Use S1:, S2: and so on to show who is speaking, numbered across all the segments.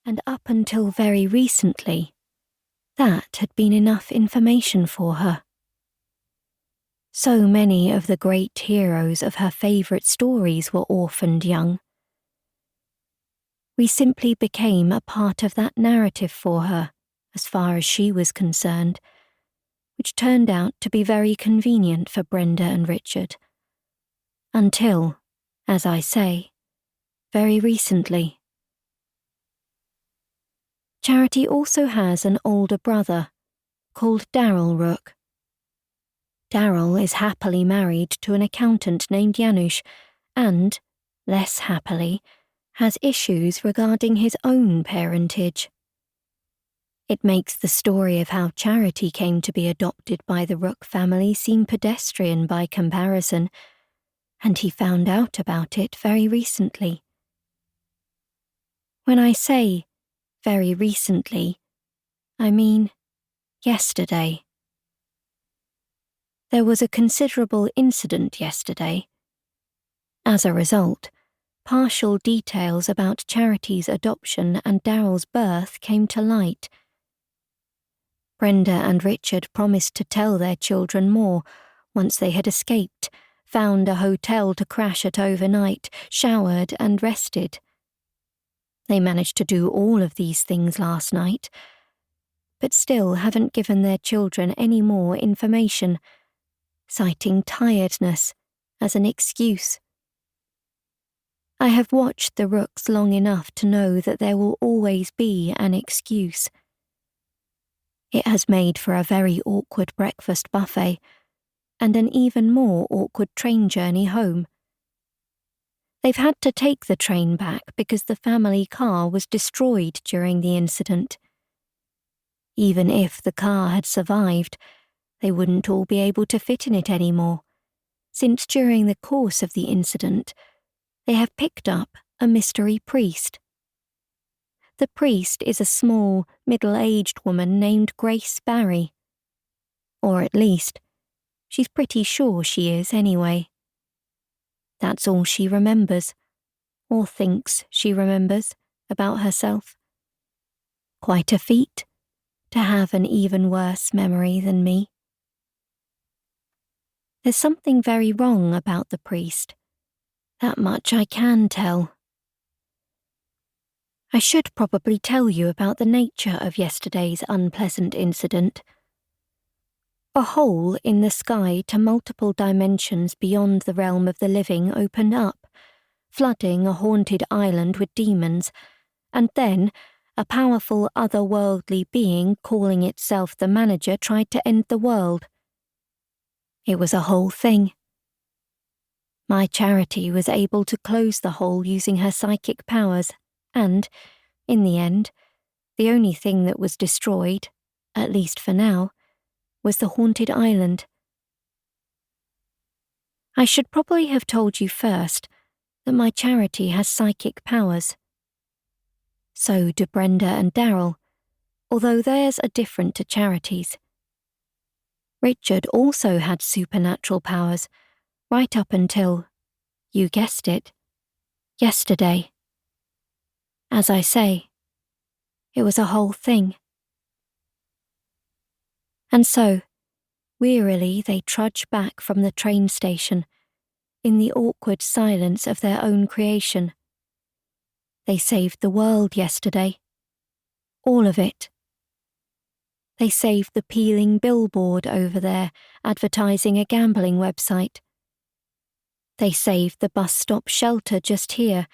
S1: And up until very recently, that had been enough information for her. So many of the great heroes of her favourite stories were orphaned young. We simply became a part of that narrative for her, as far as she was concerned, which turned out to be very convenient for Brenda and Richard. Until, as I say, very recently. Charity also has an older brother, called Darryl Rook. Darryl is happily married to an accountant named Janusz, and, less happily, has issues regarding his own parentage. It makes the story of how Charity came to be adopted by the Rook family seem pedestrian by comparison, and he found out about it very recently. When I say very recently, I mean yesterday. There was a considerable incident yesterday. As a result, partial details about Charity's adoption and Darryl's birth came to light. Brenda and Richard promised to tell their children more once they had escaped, found a hotel to crash at overnight, showered and rested. They managed to do all of these things last night, but still haven't given their children any more information, citing tiredness as an excuse. I have watched the Rooks long enough to know that there will always be an excuse. It has made for a very awkward breakfast buffet, and an even more awkward train journey home. They've had to take the train back because the family car was destroyed during the incident. Even if the car had survived, they wouldn't all be able to fit in it anymore, since during the course of the incident, they have picked up a mystery priest. The priest is a small, middle-aged woman named Grace Barry. Or at least, she's pretty sure she is anyway. That's all she remembers, or thinks she remembers, about herself. Quite a feat, to have an even worse memory than me. There's something very wrong about the priest. That much I can tell. I should probably tell you about the nature of yesterday's unpleasant incident. A hole in the sky to multiple dimensions beyond the realm of the living opened up, flooding a haunted island with demons, and then a powerful otherworldly being calling itself the manager tried to end the world. It was a whole thing. My Charity was able to close the hole using her psychic powers, and, in the end, the only thing that was destroyed, at least for now, was the haunted island. I should probably have told you first that my Charity has psychic powers. So do Brenda and Darryl, although theirs are different to Charity's. Richard also had supernatural powers, right up until, you guessed it, yesterday. As I say, it was a whole thing. And so, wearily they trudge back from the train station, in the awkward silence of their own creation. They saved the world yesterday. All of it. They saved the peeling billboard over there, advertising a gambling website. They saved the bus stop shelter just here,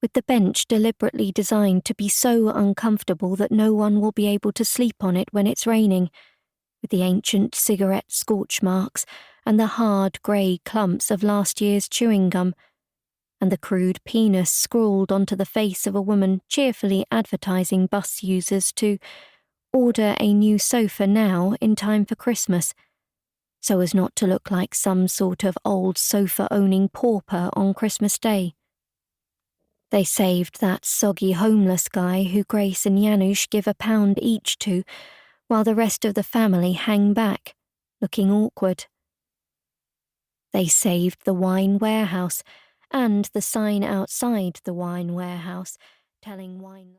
S1: with the bench deliberately designed to be so uncomfortable that no one will be able to sleep on it when it's raining, with the ancient cigarette scorch marks and the hard grey clumps of last year's chewing gum, and the crude penis scrawled onto the face of a woman cheerfully advertising bus users to order a new sofa now in time for Christmas, so as not to look like some sort of old sofa-owning pauper on Christmas Day. They saved that soggy homeless guy who Grace and Janusz give £1 each to, while the rest of the family hang back, looking awkward. They saved the wine warehouse and the sign outside the wine warehouse telling wine...